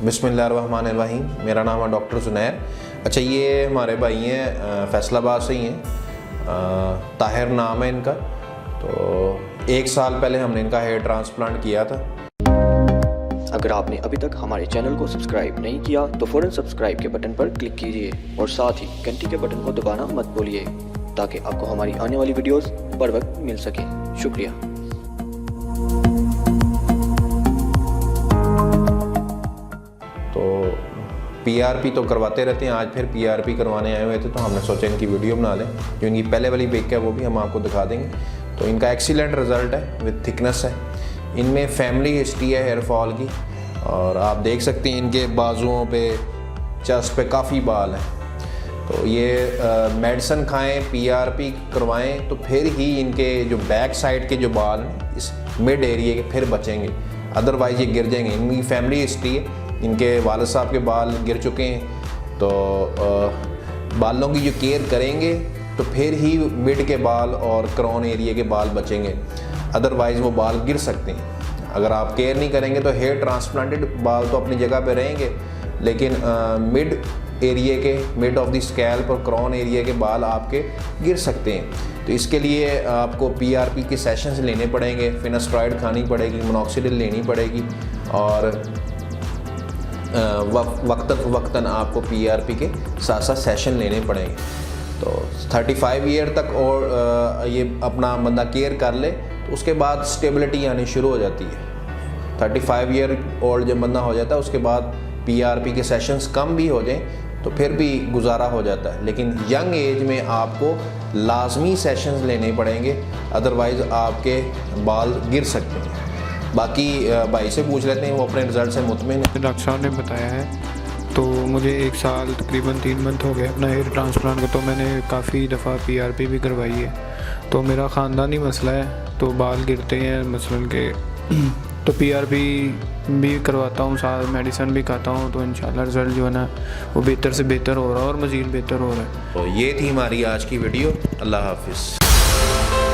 बिस्मिल्लाहिर्रहमानिर्रहीम। मेरा नाम है डॉक्टर जुनैर। अच्छा, ये हमारे भाई हैं, फैसलाबाद से ही हैं, ताहिर नाम है इनका। तो 1 साल पहले हमने इनका हेयर ट्रांसप्लांट किया था। अगर आपने अभी तक हमारे चैनल को सब्सक्राइब नहीं किया तो फ़ौरन सब्सक्राइब के बटन पर क्लिक कीजिए और साथ ही घंटी के बटन को दबाना मत भूलिए ताकि आपको हमारी आने वाली वीडियोस बर वक्त मिल सके। शुक्रिया। तो पीआरपी तो करवाते रहते हैं, आज फिर पीआरपी करवाने आए हुए थे तो हमने सोचा इनकी वीडियो बना लें। जो इनकी पहले वाली बेक है वो भी हम आपको दिखा देंगे। तो इनका एक्सीलेंट रिज़ल्ट है, विद थिकनेस है। इनमें फैमिली हिस्ट्री है हेयर फॉल की, और आप देख सकते हैं इनके बाजुओं पे, चेस्ट पे काफ़ी बाल हैं। तो ये मेडिसिन खाएं, पीआरपी करवाएं तो फिर ही इनके जो बैक साइड के जो बाल हैं इस मिड एरिया के फिर बचेंगे, अदरवाइज़ ये गिर जाएंगे। इनकी फैमिली हिस्ट्री है, इनके वालिद साहब के बाल गिर चुके हैं। तो बालों की जो केयर करेंगे तो फिर ही मिड के बाल और क्राउन एरिया के बाल बचेंगे, अदरवाइज़ वो बाल गिर सकते हैं। अगर आप केयर नहीं करेंगे तो हेयर ट्रांसप्लांटेड बाल तो अपनी जगह पे रहेंगे, लेकिन मिड एरिया के, मिड ऑफ द स्कैल्प और क्राउन एरिया के बाल आपके गिर सकते हैं। तो इसके लिए आपको पीआरपी के सेशंस लेने पड़ेंगे, फिनास्ट्राइड खानी पड़ेगी, मोनोक्सिडिल लेनी पड़ेगी, और वक्तन आपको पीआरपी के साथ साथ सेशन लेने पड़ेंगे। तो 35 ईयर तक और ये अपना बंदा केयर कर ले तो उसके बाद स्टेबिलिटी आनी शुरू हो जाती है। 35 ईयर ओल्ड जब बंदा हो जाता है उसके बाद पीआरपी के सेशंस कम भी हो जाएं तो फिर भी गुजारा हो जाता है, लेकिन यंग एज में आपको लाजमी सेशंस लेने पड़ेंगे, अदरवाइज़ आपके बाल गिर सकते हैं। बाकी भाई से पूछ लेते हैं, वो अपने रिज़ल्ट से मुतमिन है। डॉक्टर साहब ने बताया है। तो मुझे 1 साल तकरीबन 3 मंथ हो गए अपना हेयर ट्रांसप्लांट को। तो मैंने काफ़ी दफ़ा पीआरपी भी करवाई है। तो मेरा ख़ानदानी मसला है, तो बाल गिरते हैं मसलन के। तो पीआरपी भी करवाता हूँ, साथ मेडिसिन भी खाता हूँ। तो इंशाल्लाह रिज़ल्ट जो है ना वो बेहतर से बेहतर हो रहा है और मज़ीद बेहतर हो रहा है। तो ये थी हमारी आज की वीडियो। अल्लाह हाफिज़।